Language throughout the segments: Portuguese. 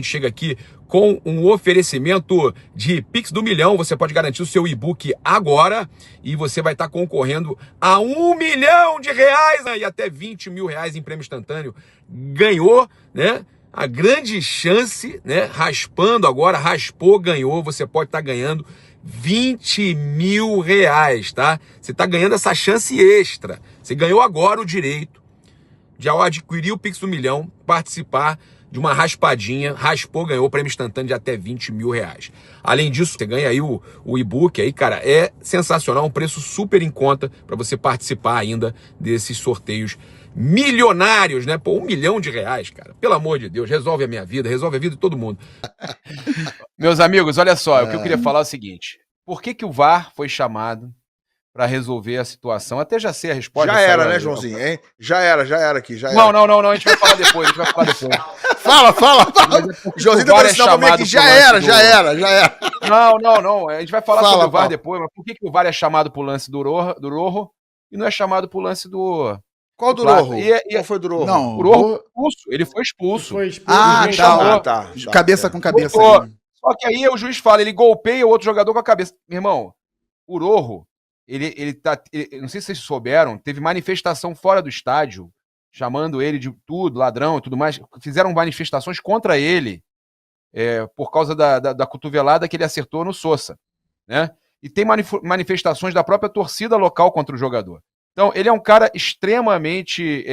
Chega aqui com um oferecimento de Pix do Milhão. Você pode garantir o seu e-book agora e você vai estar concorrendo a R$1 milhão e até R$20 mil em prêmio instantâneo. Ganhou, né? A grande chance, né? Raspando agora, raspou, ganhou. Você pode estar ganhando R$20 mil, tá? Você está ganhando essa chance extra. Você ganhou agora o direito de, ao adquirir o Pix do Milhão, participar de uma raspadinha, raspou, ganhou prêmio instantâneo de até R$20 mil. Além disso, você ganha aí o e-book, aí, cara, é sensacional, um preço super em conta para você participar ainda desses sorteios milionários, né? Pô, R$1 milhão, cara, pelo amor de Deus, resolve a minha vida, resolve a vida de todo mundo. Meus amigos, olha só, o que eu queria falar é o seguinte, por que o VAR foi chamado para resolver a situação? Até já sei a resposta. Já era, né, Joãozinho? Hein? Já era aqui, já era. Não, a gente vai falar depois, Fala. Joãozinho tá parecendo pra mim aqui, já era. Não, a gente vai falar sobre o VAR depois, mas por que o VAR é chamado pro lance do Rojo e não é chamado pro lance do... Qual do Rojo? Qual foi do Rojo? Não, o Rojo expulso, ele foi expulso. Tá. Cabeça com cabeça. Só que aí o juiz fala, ele golpeia o outro jogador com a cabeça. Meu irmão, o Rojo, não sei se vocês souberam, teve manifestação fora do estádio, chamando ele de tudo, ladrão e tudo mais. Fizeram manifestações contra ele por causa da cotovelada que ele acertou no Sousa, né? E tem manifestações da própria torcida local contra o jogador. Então, ele é um cara extremamente...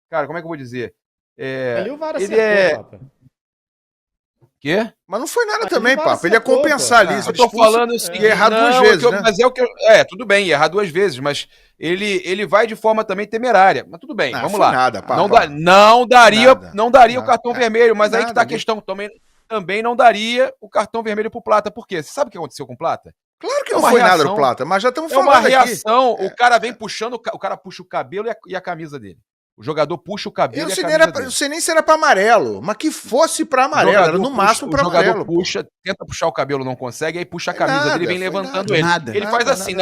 cara, como é que eu vou dizer? Ali o VAR acertou, Papa. Quê? Mas não foi nada também, Papa. Ele ia compensar ali. Eu tô falando assim, e errar duas vezes, né? Mas tudo bem, errar duas vezes, mas ele vai de forma também temerária. Mas tudo bem, vamos lá. Nada, Papa. Não daria o cartão vermelho, mas aí que tá a questão. Também não daria o cartão vermelho pro Plata. Por quê? Você sabe o que aconteceu com o Plata? Claro que não foi nada no Plata, mas já estamos falando aqui. É uma reação, o cara vem puxando, o cara puxa o cabelo e a camisa dele. O jogador puxa o cabelo e a camisa dele. Eu sei nem se era pra amarelo, mas que fosse pra amarelo, era no máximo pra amarelo. O jogador tenta puxar o cabelo, não consegue, aí puxa a camisa dele e vem levantando ele. Ele faz assim,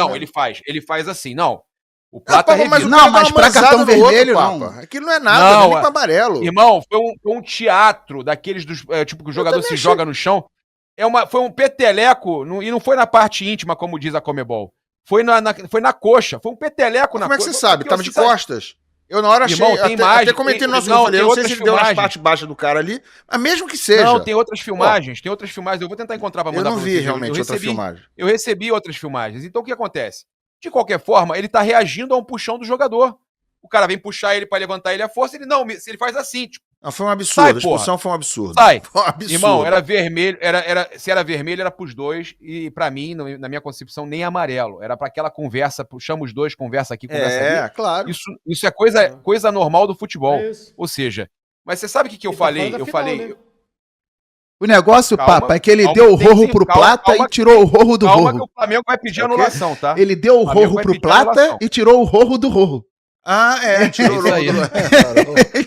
ele faz assim, não. O Plata mas pra cartão vermelho, não. Aquilo não é nada, nem pra amarelo. Irmão, foi um teatro daqueles tipo que o jogador se joga no chão. Foi um peteleco, e não foi na parte íntima, como diz a Comebol. Foi na coxa, foi um peteleco na coxa. Como é que você sabe? Tava de costas? Eu na hora achei, até comentei no nosso vídeo, eu não sei se ele deu nas partes baixas do cara ali, mas mesmo que seja. Não, tem outras filmagens, eu vou tentar encontrar pra mandar pra vocês. Eu não vi realmente outra filmagem. Eu recebi outras filmagens, então o que acontece? De qualquer forma, ele tá reagindo a um puxão do jogador. O cara vem puxar ele pra levantar ele à força, ele faz assim, tipo. Não, foi um absurdo, a expulsão foi um absurdo. Sai. Foi um absurdo. Irmão, era vermelho, se era vermelho, era pros dois, e pra mim, na minha concepção, nem amarelo. Era pra aquela conversa, chama os dois, conversa aqui, conversa ali. Claro. Isso é coisa normal do futebol. Ou seja, mas você sabe o que eu falei? Eu falei... Né? O negócio, Papa, é que ele deu o Rojo pro Plata e tirou o Rojo do Rojo. Calma que o Flamengo vai pedir anulação, tá? Ele deu o Rojo pro Plata e tirou o Rojo do Rojo. Tirou o Rojo.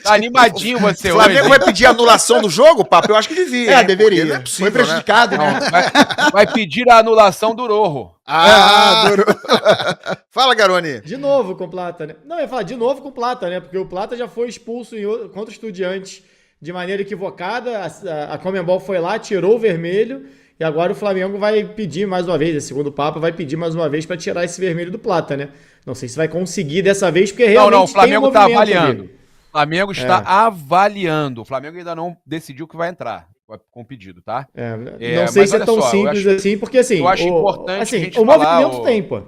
Tá animadinho você hoje. O Flamengo vai pedir anulação do jogo, Papa? Eu acho que devia. Deveria. Não é possível, foi prejudicado, né? Vai pedir a anulação do Rojo. Fala, Garoni. De novo com o Plata, né? Não, eu ia falar de novo com o Plata, né? Porque o Plata já foi expulso contra o Estudiantes de maneira equivocada. A Comembol foi lá, tirou o vermelho. E agora o Flamengo vai pedir mais uma vez, segundo o Papa, vai pedir mais uma vez para tirar esse vermelho do Plata, né? Não sei se vai conseguir dessa vez, porque realmente o Flamengo está avaliando. O Flamengo está avaliando. O Flamengo ainda não decidiu que vai entrar com o pedido, tá? Não sei se é tão simples assim, porque assim... Eu acho importante a gente o movimento tem, pô.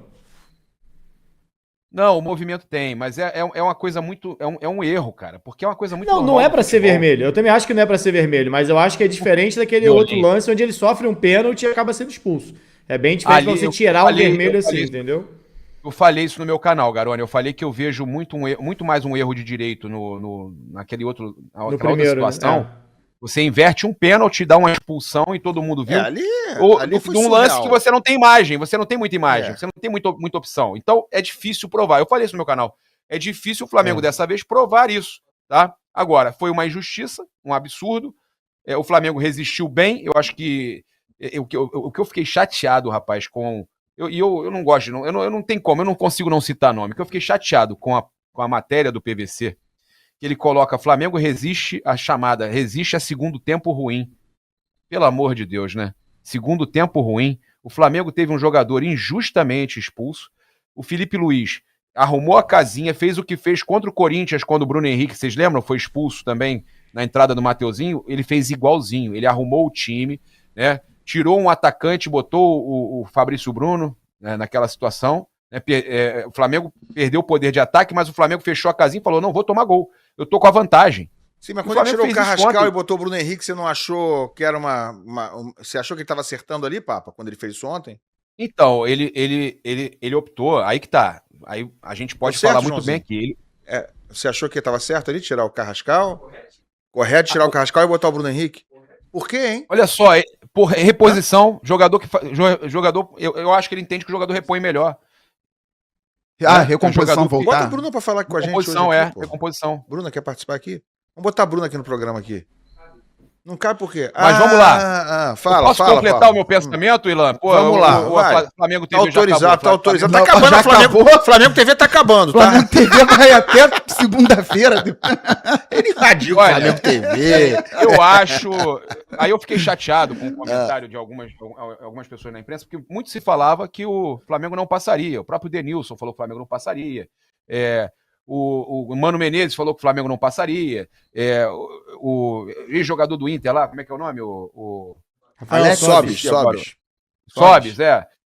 Não, o movimento tem, mas é uma coisa muito... É um erro, cara, porque é uma coisa muito... Não é pra ser vermelho. Eu também acho que não é pra ser vermelho, mas eu acho que é diferente daquele outro lance onde ele sofre um pênalti e acaba sendo expulso. É bem diferente pra você tirar o vermelho assim, entendeu? Eu falei isso no meu canal, Garoni. Eu falei que eu vejo muito mais um erro de direito naquele outro... Na outra situação. Né? Você inverte um pênalti, dá uma expulsão e todo mundo viu. Ali de um lance que você não tem imagem, você não tem muita imagem, você não tem muita opção. Então é difícil provar. Eu falei isso no meu canal. É difícil o Flamengo dessa vez provar isso, tá? Agora, foi uma injustiça, um absurdo. O Flamengo resistiu bem. Eu acho que o que eu fiquei chateado, rapaz, com... Eu não gosto, eu não tenho como, eu não consigo não citar nome. Que eu fiquei chateado com a matéria do PVC, que ele coloca: Flamengo resiste a chamada, resiste a segundo tempo ruim. Pelo amor de Deus, né? Segundo tempo ruim. O Flamengo teve um jogador injustamente expulso. O Felipe Luiz arrumou a casinha, fez o que fez contra o Corinthians, quando o Bruno Henrique, vocês lembram? Foi expulso também na entrada do Mateuzinho. Ele fez igualzinho. Ele arrumou o time, né? Tirou um atacante, botou o Fabrício Bruno, né, naquela situação. Né? O Flamengo perdeu o poder de ataque, mas o Flamengo fechou a casinha e falou: não, vou tomar gol. Eu tô com a vantagem. Sim, mas quando ele tirou o Carrascal e botou o Bruno Henrique, você não achou que era você achou que ele estava acertando ali, Papa, quando ele fez isso ontem? Então, ele optou, aí que tá. Aí a gente pode falar muito bem aqui. Você achou que estava certo ali, tirar o Carrascal? Correto tirar o Carrascal e botar o Bruno Henrique? Por quê, hein? Olha só, por reposição, jogador eu acho que ele entende que o jogador repõe melhor. Recomposição voltar. Bota o Bruno pra falar com a gente hoje aqui, recomposição. Bruna quer participar aqui? Vamos botar a Bruna aqui no programa aqui. Não cai por quê? Mas vamos lá. Posso completar o meu pensamento, Ilan? Pô, vamos lá. O Flamengo TV tá autorizado. Tá acabando o Flamengo. O Flamengo TV tá acabando, tá? Flamengo TV vai até segunda-feira. Ele invadiu o Flamengo TV. Eu acho... Aí eu fiquei chateado com o comentário de algumas pessoas na imprensa, porque muito se falava que o Flamengo não passaria. O próprio Denilson falou que o Flamengo não passaria. O Mano Menezes falou que o Flamengo não passaria. O ex-jogador do Inter lá, como é que é o nome? Alex Sobis.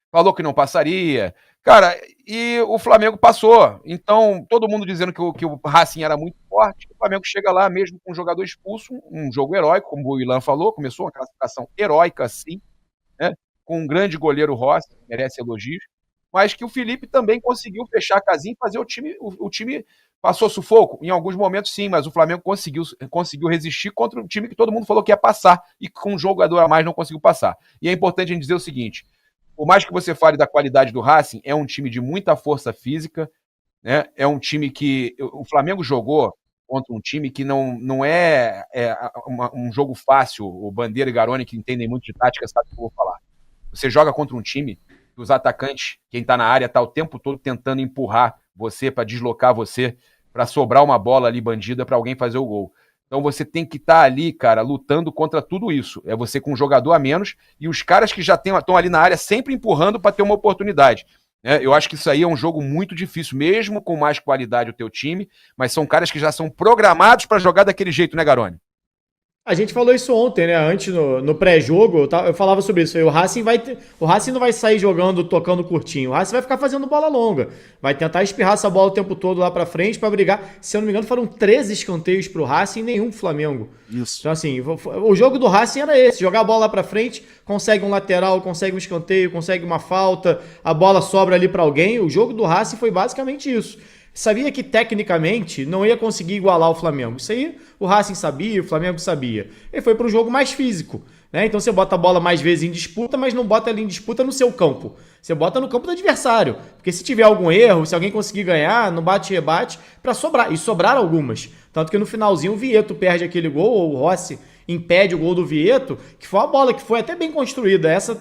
Falou que não passaria. Cara, e o Flamengo passou. Então, todo mundo dizendo que o Racing era muito forte. O Flamengo chega lá mesmo com um jogador expulso, um jogo heróico, como o Ilan falou. Começou uma classificação heróica, sim, né? Com um grande goleiro Rossi, merece elogios. Mas que o Felipe também conseguiu fechar a casinha e fazer o time passou sufoco. Em alguns momentos, sim, mas o Flamengo conseguiu resistir contra um time que todo mundo falou que ia passar e com um jogador a mais não conseguiu passar. E é importante a gente dizer o seguinte: por mais que você fale da qualidade do Racing, é um time de muita força física, né? É um time que o Flamengo jogou contra um time que não é um jogo fácil. O Bandeira e Garoni, que entendem muito de tática, sabe o que eu vou falar. Você joga contra um time que os atacantes, quem tá na área, tá o tempo todo tentando empurrar você para deslocar você, para sobrar uma bola ali bandida para alguém fazer o gol. Então você tem que estar ali, cara, lutando contra tudo isso. É você com um jogador a menos e os caras que já estão ali na área sempre empurrando para ter uma oportunidade. Eu acho que isso aí é um jogo muito difícil, mesmo com mais qualidade o teu time, mas são caras que já são programados para jogar daquele jeito, né, Garoni? A gente falou isso ontem, né? Antes, no pré-jogo, eu falava sobre isso. O Racing não vai sair jogando, tocando curtinho. O Racing vai ficar fazendo bola longa. Vai tentar espirrar essa bola o tempo todo lá pra frente pra brigar. Se eu não me engano, foram 13 escanteios pro Racing e nenhum pro Flamengo. Isso. Então, assim, o jogo do Racing era esse. Jogar a bola lá pra frente, consegue um lateral, consegue um escanteio, consegue uma falta, a bola sobra ali pra alguém. O jogo do Racing foi basicamente isso. Sabia que tecnicamente não ia conseguir igualar o Flamengo. Isso aí o Racing sabia, o Flamengo sabia. Ele foi para um jogo mais físico, né? Então você bota a bola mais vezes em disputa, mas não bota ela em disputa no seu campo. Você bota no campo do adversário. Porque se tiver algum erro, se alguém conseguir ganhar, não bate e rebate, para sobrar. E sobraram algumas. Tanto que no finalzinho o Vieto perde aquele gol, ou o Rossi impede o gol do Vieto, que foi uma bola que foi até bem construída. Essa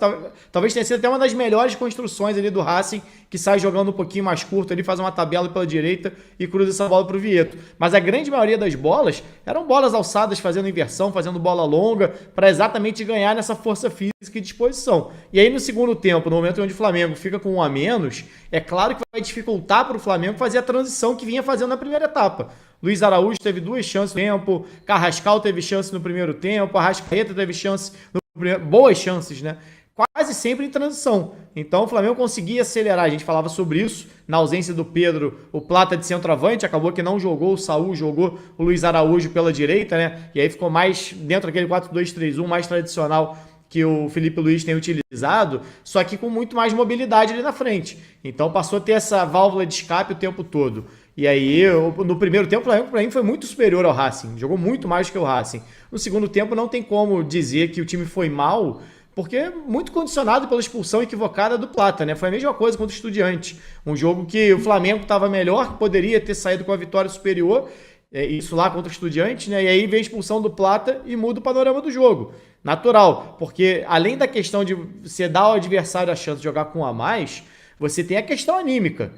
talvez tenha sido até uma das melhores construções ali do Racing, que sai jogando um pouquinho mais curto ali, faz uma tabela pela direita e cruza essa bola pro Vieto. Mas a grande maioria das bolas eram bolas alçadas, fazendo inversão, fazendo bola longa, para exatamente ganhar nessa força física e disposição. E aí no segundo tempo, no momento onde o Flamengo fica com um a menos, é claro que vai dificultar para o Flamengo fazer a transição que vinha fazendo na primeira etapa. Luiz Araújo teve 2 chances no tempo, Carrascal teve chance no primeiro tempo, Arrascaeta teve chance no primeiro, boas chances, né? Quase sempre em transição. Então o Flamengo conseguia acelerar, a gente falava sobre isso, na ausência do Pedro, o Plata de centroavante, acabou que não jogou, o Saúl jogou o Luiz Araújo pela direita, né? E aí ficou mais dentro daquele 4-2-3-1 mais tradicional que o Felipe Luiz tem utilizado, só que com muito mais mobilidade ali na frente. Então passou a ter essa válvula de escape o tempo todo. E aí, no primeiro tempo, o Flamengo para mim foi muito superior ao Racing, jogou muito mais que o Racing. No segundo tempo não tem como dizer que o time foi mal, porque é muito condicionado pela expulsão equivocada do Plata, né? Foi a mesma coisa contra o Estudiantes. Um jogo que o Flamengo estava melhor, que poderia ter saído com a vitória superior, isso lá contra o Estudiantes, né? E aí vem a expulsão do Plata e muda o panorama do jogo. Natural, porque além da questão de você dar ao adversário a chance de jogar com um a mais, você tem a questão anímica.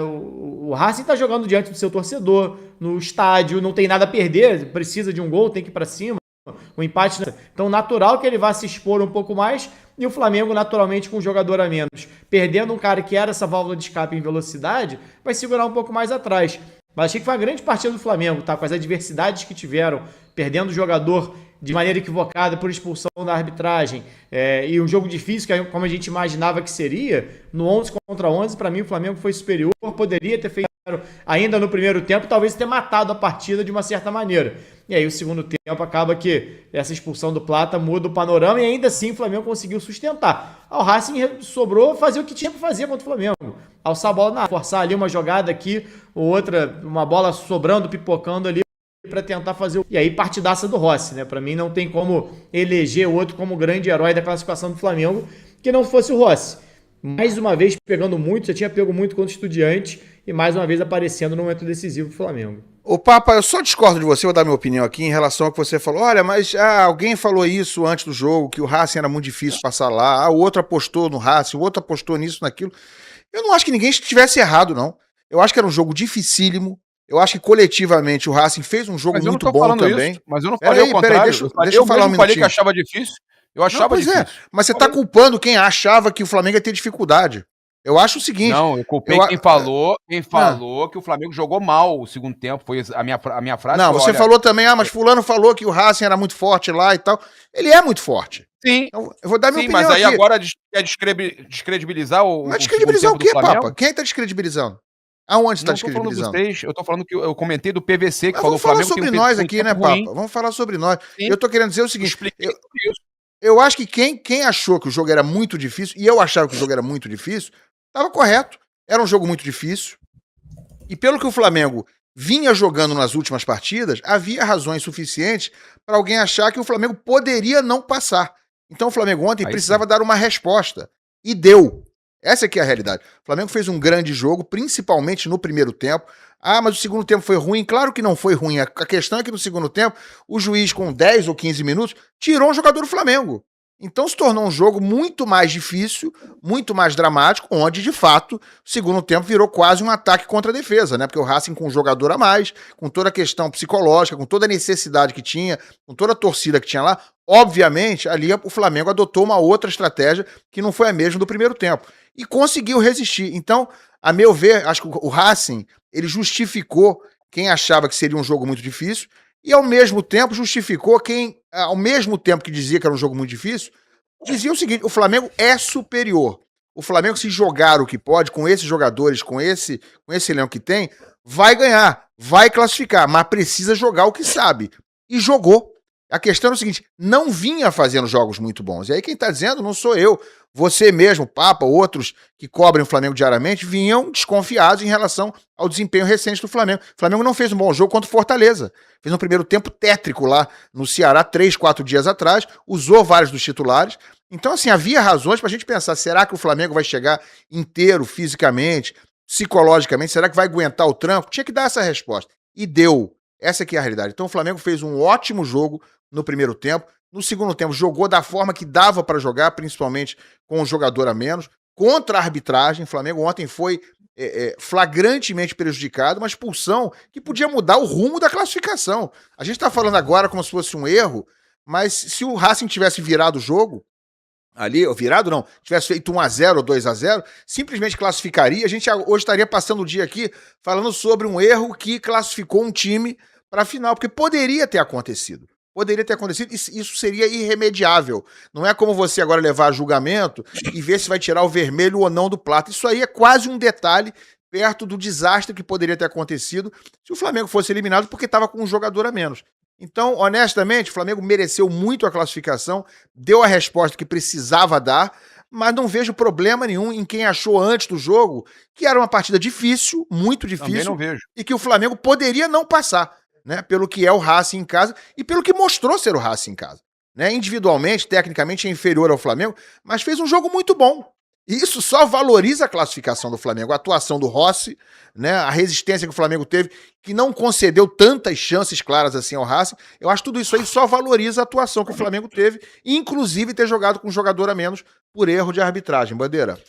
O Racing tá jogando diante do seu torcedor, no estádio, não tem nada a perder, precisa de um gol, tem que ir para cima. O empate. Então, natural que ele vá se expor um pouco mais. E o Flamengo, naturalmente, com um jogador a menos, perdendo um cara que era essa válvula de escape em velocidade, vai segurar um pouco mais atrás. Mas achei que foi uma grande partida do Flamengo, tá? Com as adversidades que tiveram, perdendo o jogador de maneira equivocada por expulsão da arbitragem, e um jogo difícil, como a gente imaginava que seria, no 11 contra 11, para mim o Flamengo foi superior, poderia ter feito ainda no primeiro tempo, talvez ter matado a partida de uma certa maneira. E aí o segundo tempo acaba que essa expulsão do Plata muda o panorama e ainda assim o Flamengo conseguiu sustentar. Ao Racing sobrou fazer o que tinha para fazer contra o Flamengo. Alçar a bola, forçar ali uma jogada aqui, ou outra, uma bola sobrando, pipocando ali para tentar fazer. E aí partidaça do Rossi, né? Para mim não tem como eleger o outro como grande herói da classificação do Flamengo que não fosse o Rossi. Mais uma vez pegando muito, já tinha pego muito contra o Estudiante e mais uma vez aparecendo no momento decisivo do Flamengo. Ô Papa, eu só discordo de você, vou dar minha opinião aqui em relação ao que você falou. Olha, mas alguém falou isso antes do jogo, que o Racing era muito difícil passar lá, o outro apostou no Racing, o outro apostou nisso, naquilo. Eu não acho que ninguém estivesse errado, não. Eu acho que era um jogo dificílimo. Eu acho que coletivamente o Racing fez um jogo muito bom também. Mas eu não falei o contrário. Deixa eu falar um minutinho. Falei que achava difícil. Eu achava difícil. Mas você tá culpando quem achava que o Flamengo ia ter dificuldade. Eu acho o seguinte... Não, eu culpei quem falou que o Flamengo jogou mal o segundo tempo. Foi a minha frase. Não, você falou também, mas fulano falou que o Racing era muito forte lá e tal. Ele é muito forte. Sim. Então, eu vou dar minha opinião mas aí aqui. Agora quer descredibilizar o Mas descredibilizar o quê, Papa? Quem tá descredibilizando? Aonde tá descredibilizando? Eu tô falando que eu comentei do PVC, que mas falou vamos falar sobre nós aqui, né, ruim. Papa? Vamos falar sobre nós. Sim. Eu tô querendo dizer o seguinte... Eu acho que quem achou que o jogo era muito difícil, e eu achava que o jogo era muito difícil, estava correto. Era um jogo muito difícil. E pelo que o Flamengo vinha jogando nas últimas partidas, havia razões suficientes para alguém achar que o Flamengo poderia não passar. Então o Flamengo ontem precisava dar uma resposta. E deu. Essa aqui é a realidade. O Flamengo fez um grande jogo, principalmente no primeiro tempo. Mas o segundo tempo foi ruim. Claro que não foi ruim. A questão é que no segundo tempo, o juiz, com 10 ou 15 minutos, tirou um jogador do Flamengo. Então se tornou um jogo muito mais difícil, muito mais dramático, onde, de fato, o segundo tempo virou quase um ataque contra a defesa, né? Porque o Racing com um jogador a mais, com toda a questão psicológica, com toda a necessidade que tinha, com toda a torcida que tinha lá, obviamente, ali o Flamengo adotou uma outra estratégia que não foi a mesma do primeiro tempo. E conseguiu resistir. Então, a meu ver, acho que o Racing, ele justificou quem achava que seria um jogo muito difícil, e ao mesmo tempo justificou quem, ao mesmo tempo que dizia que era um jogo muito difícil, dizia o seguinte: o Flamengo é superior. O Flamengo, se jogar o que pode, com esses jogadores, com esse elenco que tem, vai ganhar, vai classificar, mas precisa jogar o que sabe. E jogou. A questão é o seguinte: não vinha fazendo jogos muito bons. E aí quem tá dizendo não sou eu. Você mesmo, Papa, outros que cobrem o Flamengo diariamente, vinham desconfiados em relação ao desempenho recente do Flamengo. O Flamengo não fez um bom jogo contra o Fortaleza. Fez um primeiro tempo tétrico lá no Ceará, 3, 4 dias atrás, usou vários dos titulares. Então, assim, havia razões pra gente pensar, será que o Flamengo vai chegar inteiro, fisicamente, psicologicamente? Será que vai aguentar o tranco? Tinha que dar essa resposta. E deu. Essa aqui é a realidade. Então o Flamengo fez um ótimo jogo no primeiro tempo. No segundo tempo, jogou da forma que dava para jogar, principalmente com um jogador a menos. Contra a arbitragem, o Flamengo ontem foi flagrantemente prejudicado, uma expulsão que podia mudar o rumo da classificação. A gente está falando agora como se fosse um erro, mas se o Racing tivesse virado o jogo, ali, ou virado não, tivesse feito 1-0 ou 2-0, simplesmente classificaria. A gente hoje estaria passando o dia aqui falando sobre um erro que classificou um time para a final, porque poderia ter acontecido. Poderia ter acontecido, isso seria irremediável. Não é como você agora levar a julgamento e ver se vai tirar o vermelho ou não do Plata. Isso aí é quase um detalhe perto do desastre que poderia ter acontecido se o Flamengo fosse eliminado porque estava com um jogador a menos. Então, honestamente, o Flamengo mereceu muito a classificação, deu a resposta que precisava dar, mas não vejo problema nenhum em quem achou antes do jogo que era uma partida difícil, muito difícil, também não vejo. E que o Flamengo poderia não passar. Né, pelo que é o Racing em casa e pelo que mostrou ser o Racing em casa. Né, individualmente, tecnicamente é inferior ao Flamengo, mas fez um jogo muito bom. E isso só valoriza a classificação do Flamengo, a atuação do Rossi, né, a resistência que o Flamengo teve, que não concedeu tantas chances claras assim ao Racing. Eu acho que tudo isso aí só valoriza a atuação que o Flamengo teve, inclusive ter jogado com um jogador a menos por erro de arbitragem. Bandeira.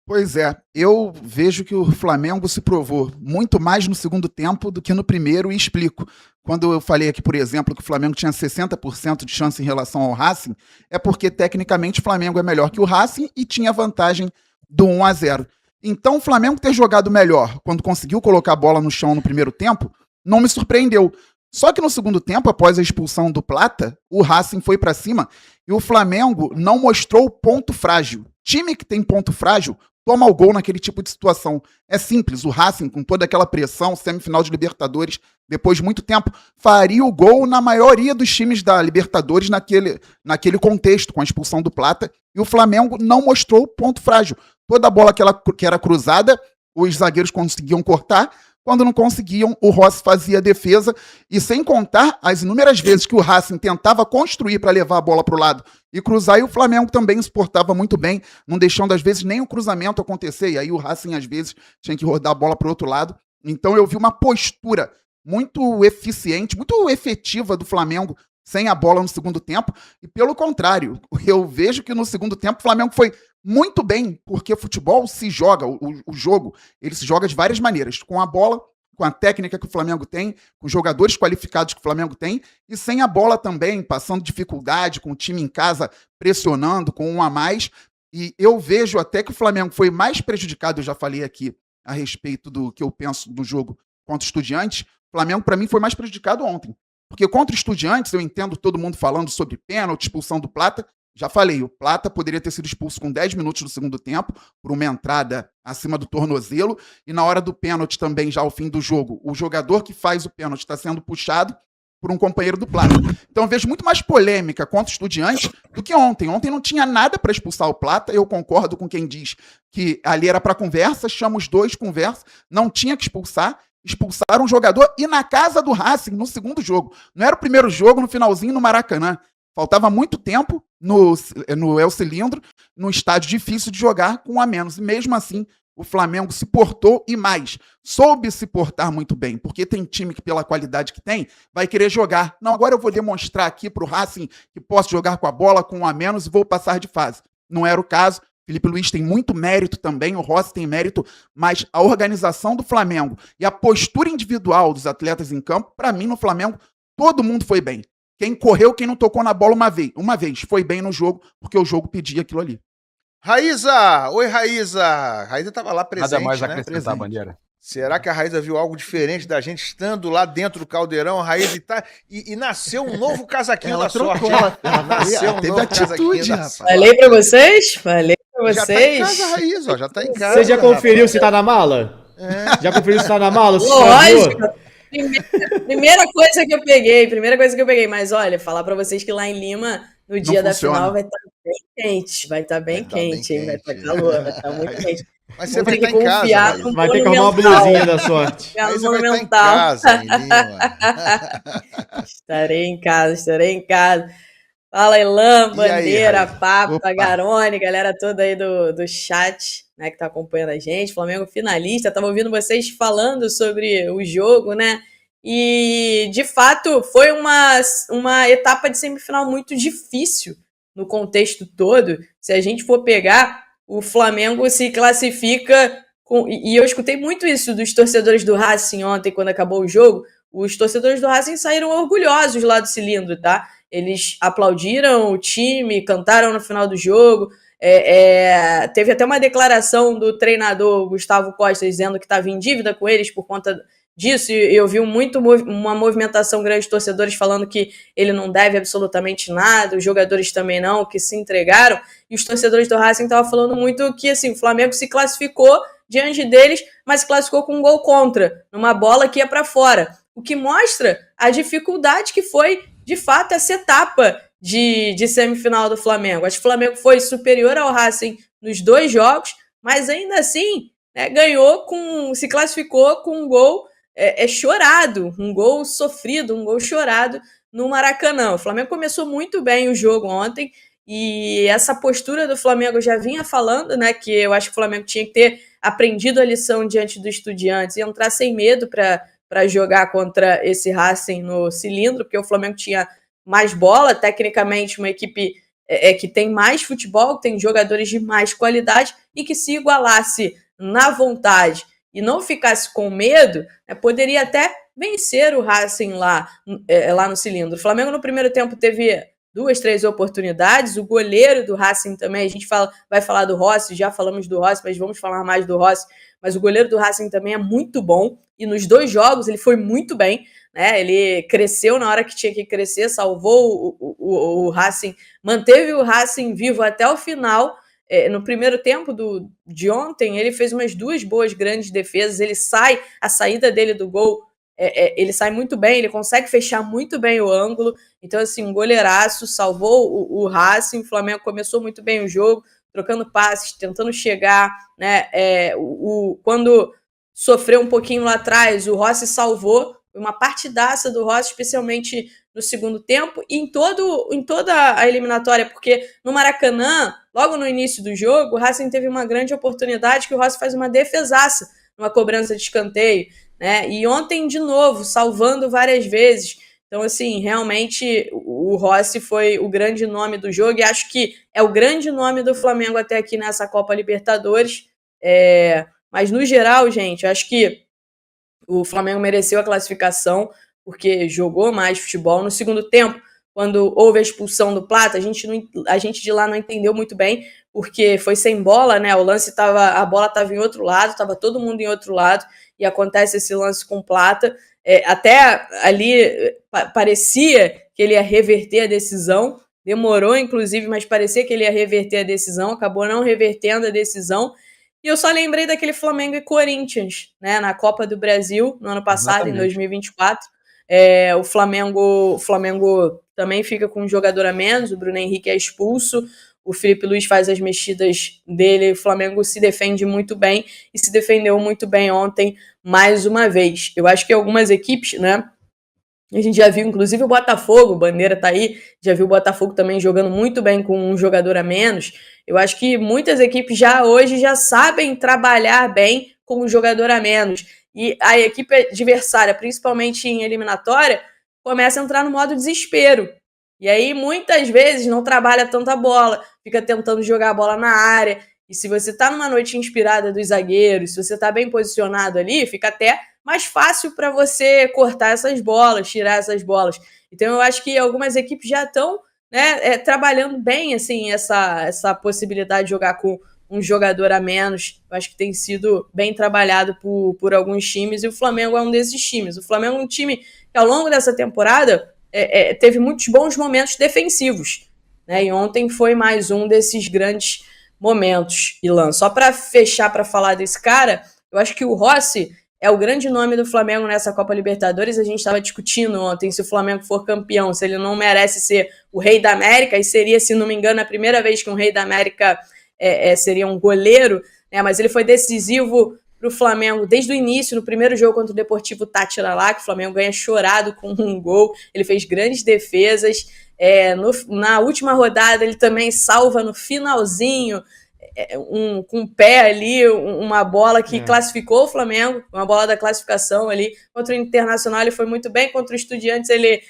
Pois é, eu vejo que o Flamengo se provou muito mais no segundo tempo do que no primeiro e explico. Quando eu falei aqui, por exemplo, que o Flamengo tinha 60% de chance em relação ao Racing, é porque tecnicamente o Flamengo é melhor que o Racing e tinha vantagem do 1-0. Então o Flamengo ter jogado melhor quando conseguiu colocar a bola no chão no primeiro tempo, não me surpreendeu. Só que no segundo tempo, após a expulsão do Plata, o Racing foi para cima e o Flamengo não mostrou ponto frágil. Time que tem ponto frágil toma o gol naquele tipo de situação. É simples, o Racing, com toda aquela pressão, semifinal de Libertadores, depois de muito tempo, faria o gol na maioria dos times da Libertadores naquele contexto, com a expulsão do Plata, e o Flamengo não mostrou ponto frágil. Toda a bola que era cruzada, os zagueiros conseguiam cortar, quando não conseguiam, o Rossi fazia a defesa, e sem contar as inúmeras vezes que o Racing tentava construir para levar a bola para o lado e cruzar, e o Flamengo também se portava muito bem, não deixando às vezes nem o cruzamento acontecer, e aí o Racing às vezes tinha que rodar a bola para o outro lado. Então eu vi uma postura muito eficiente, muito efetiva do Flamengo sem a bola no segundo tempo, e pelo contrário, eu vejo que no segundo tempo o Flamengo foi muito bem, porque futebol se joga, o jogo, ele se joga de várias maneiras, com a bola, com a técnica que o Flamengo tem, com os jogadores qualificados que o Flamengo tem, e sem a bola também, passando dificuldade, com o time em casa pressionando, com um a mais, e eu vejo até que o Flamengo foi mais prejudicado, eu já falei aqui a respeito do que eu penso do jogo contra o Estudiantes, o Flamengo para mim foi mais prejudicado ontem, porque contra o Estudiantes, eu entendo todo mundo falando sobre pênalti, expulsão do Plata. Já falei, o Plata poderia ter sido expulso com 10 minutos do segundo tempo, por uma entrada acima do tornozelo, e na hora do pênalti também, já ao fim do jogo, o jogador que faz o pênalti está sendo puxado por um companheiro do Plata. Então eu vejo muito mais polêmica contra o Estudiantes do que ontem. Ontem não tinha nada para expulsar o Plata, eu concordo com quem diz que ali era para conversa, chama os dois, conversa, não tinha que expulsar, expulsaram um jogador e na casa do Racing, no segundo jogo. Não era o primeiro jogo, no finalzinho, no Maracanã. Faltava muito tempo no El Cilindro, num estádio difícil de jogar com um a menos. E mesmo assim, o Flamengo se portou e mais. Soube se portar muito bem, porque tem time que, pela qualidade que tem, vai querer jogar. Não, agora eu vou demonstrar aqui pro Racing que posso jogar com a bola com um a menos e vou passar de fase. Não era o caso. Felipe Luiz tem muito mérito também, o Rossi tem mérito, mas a organização do Flamengo e a postura individual dos atletas em campo, para mim, no Flamengo, todo mundo foi bem. Quem correu, quem não tocou na bola uma vez, foi bem no jogo, porque o jogo pedia aquilo ali. Raíza! Oi, Raíza! Raíza estava lá presente, Nada mais né? acrescentar, Bandeira. Será que a Raíza viu algo diferente da gente estando lá dentro do caldeirão? A Raíza e nasceu um novo casaquinho da sorte. Ela nasceu teve atitude, rapaz. Falei pra vocês? Falei pra Já tá em vocês. casa, Raíza, ó, já tá em casa. Você já conferiu se tá na mala? É. Já conferiu se tá na mala? Se Lógico. Primeira coisa que eu peguei. Mas olha, falar pra vocês que lá em Lima, no dia da final, vai estar bem quente. Vai estar bem quente, hein? Vai estar calor, vai estar muito quente. Mas você vai estar em casa, Raíza. vai ter que arrumar uma blusinha da sorte. Raíza vai estar em casa, em Lima. Estarei em casa. Fala, Elan, E aí, Bandeira, Raíza? Papa, Opa. Garone, galera toda aí do chat, né, que tá acompanhando a gente. Flamengo finalista, tava ouvindo vocês falando sobre o jogo, né? E, de fato, foi uma etapa de semifinal muito difícil no contexto todo. Se a gente for pegar, o Flamengo se classifica e eu escutei muito isso dos torcedores do Racing ontem, quando acabou o jogo. Os torcedores do Racing saíram orgulhosos lá do cilindro, tá? Eles aplaudiram o time, cantaram no final do jogo. Teve até uma declaração do treinador Gustavo Costa dizendo que estava em dívida com eles por conta disso, e eu vi uma movimentação grande de torcedores falando que ele não deve absolutamente nada, os jogadores também não, que se entregaram, e os torcedores do Racing estavam falando muito que assim, o Flamengo se classificou diante deles, mas se classificou com um gol contra, numa bola que ia para fora, o que mostra a dificuldade que foi, de fato, essa etapa de semifinal do Flamengo. Acho que o Flamengo foi superior ao Racing nos 2 jogos, mas ainda assim, né, se classificou com um gol chorado, um gol sofrido, um gol chorado no Maracanã. O Flamengo começou muito bem o jogo ontem, e essa postura do Flamengo eu já vinha falando, né, que eu acho que o Flamengo tinha que ter aprendido a lição diante do Estudiantes e entrar sem medo para jogar contra esse Racing no cilindro, porque o Flamengo tinha mais bola, tecnicamente uma equipe que tem mais futebol, que tem jogadores de mais qualidade e que se igualasse na vontade e não ficasse com medo, poderia até vencer o Racing lá no Cilindro. O Flamengo no primeiro tempo teve 2, 3 oportunidades, o goleiro do Racing também, a gente vai falar do Rossi, já falamos do Rossi, mas vamos falar mais do Rossi, mas o goleiro do Racing também é muito bom, e nos 2 jogos ele foi muito bem, né? Ele cresceu na hora que tinha que crescer, salvou o Racing, manteve o Racing vivo até o final. No primeiro tempo de ontem, ele fez umas 2 boas grandes defesas, a saída dele do gol, ele sai muito bem, ele consegue fechar muito bem o ângulo, então assim, um goleiraço, salvou o Racing, o Flamengo começou muito bem o jogo, trocando passes, tentando chegar, né? Quando sofreu um pouquinho lá atrás, o Rossi salvou, uma partidaça do Rossi, especialmente no segundo tempo, e em toda a eliminatória, porque no Maracanã, logo no início do jogo, o Racing teve uma grande oportunidade que o Rossi faz uma defesaça, numa cobrança de escanteio, né? E ontem, de novo, salvando várias vezes. Então, assim, realmente o Rossi foi o grande nome do jogo e acho que é o grande nome do Flamengo até aqui nessa Copa Libertadores. Mas, no geral, gente, acho que o Flamengo mereceu a classificação porque jogou mais futebol. No segundo tempo, quando houve a expulsão do Plata, a gente de lá não entendeu muito bem, porque foi sem bola, né? A bola estava em outro lado, estava todo mundo em outro lado, e acontece esse lance com o Plata. Até ali parecia que ele ia reverter a decisão, demorou inclusive, mas parecia que ele ia reverter a decisão, acabou não revertendo a decisão. E eu só lembrei daquele Flamengo e Corinthians, né, na Copa do Brasil, no ano passado, em 2024. O Flamengo também fica com um jogador a menos, o Bruno Henrique é expulso, o Felipe Luiz faz as mexidas dele, o Flamengo se defende muito bem e se defendeu muito bem ontem, mais uma vez. Eu acho que algumas equipes, né, a gente já viu, inclusive o Botafogo, o Bandeira tá aí, já viu o Botafogo também jogando muito bem com um jogador a menos. Eu acho que muitas equipes hoje já sabem trabalhar bem com um jogador a menos. E a equipe adversária, principalmente em eliminatória, começa a entrar no modo desespero. E aí, muitas vezes, não trabalha tanta bola, fica tentando jogar a bola na área. E se você tá numa noite inspirada dos zagueiros, se você tá bem posicionado ali, fica até mais fácil para você cortar essas bolas, tirar essas bolas. Então, eu acho que algumas equipes já estão, né, trabalhando bem assim, essa possibilidade de jogar com um jogador a menos. Eu acho que tem sido bem trabalhado por alguns times, e o Flamengo é um desses times. O Flamengo é um time que, ao longo dessa temporada, teve muitos bons momentos defensivos, né? E ontem foi mais um desses grandes momentos. Ilan, só para fechar, para falar desse cara, eu acho que o Rossi é o grande nome do Flamengo nessa Copa Libertadores. A gente estava discutindo ontem, se o Flamengo for campeão, se ele não merece ser o Rei da América, e seria, se não me engano, a primeira vez que um Rei da América seria um goleiro, né? Mas ele foi decisivo para o Flamengo desde o início, no primeiro jogo contra o Deportivo Táchira lá, que o Flamengo ganha chorado com um gol. Ele fez grandes defesas. Na última rodada, ele também salva no finalzinho, com o pé ali, uma bola que classificou o Flamengo, uma bola da classificação ali. Contra o Internacional ele foi muito bem, contra o Estudiantes ele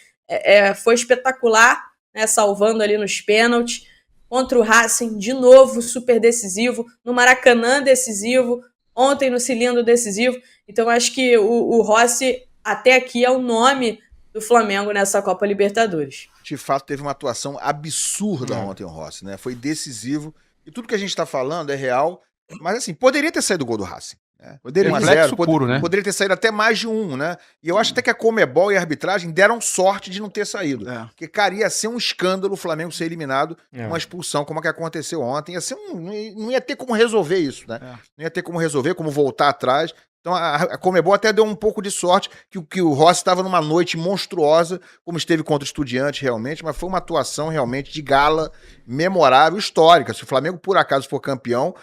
foi espetacular, né, salvando ali nos pênaltis. Contra o Racing, de novo, super decisivo. No Maracanã, decisivo. Ontem no Cilindro, decisivo. Então acho que o Rossi até aqui é o nome do Flamengo nessa Copa Libertadores. De fato, teve uma atuação absurda ontem o Rossi, né? Foi decisivo. E tudo que a gente tá falando é real, mas assim, poderia ter saído o gol do Racing. Né? Poderia, reflexo puro, né? Poderia ter saído até mais de um, né? E eu acho até que a Conmebol e a arbitragem deram sorte de não ter saído. Porque, cara, ia ser um escândalo o Flamengo ser eliminado com uma expulsão, como a que aconteceu ontem. Ia ser não ia ter como resolver isso, né? Não ia ter como resolver, como voltar atrás. Então a Conmebol até deu um pouco de sorte que o Rossi estava numa noite monstruosa, como esteve contra o Estudiantes realmente, mas foi uma atuação realmente de gala, memorável, histórica. Se o Flamengo por acaso for campeão,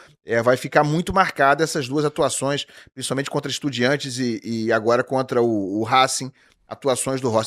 vai ficar muito marcada essas duas atuações, principalmente contra Estudiantes e agora contra o Racing, atuações do Rossi.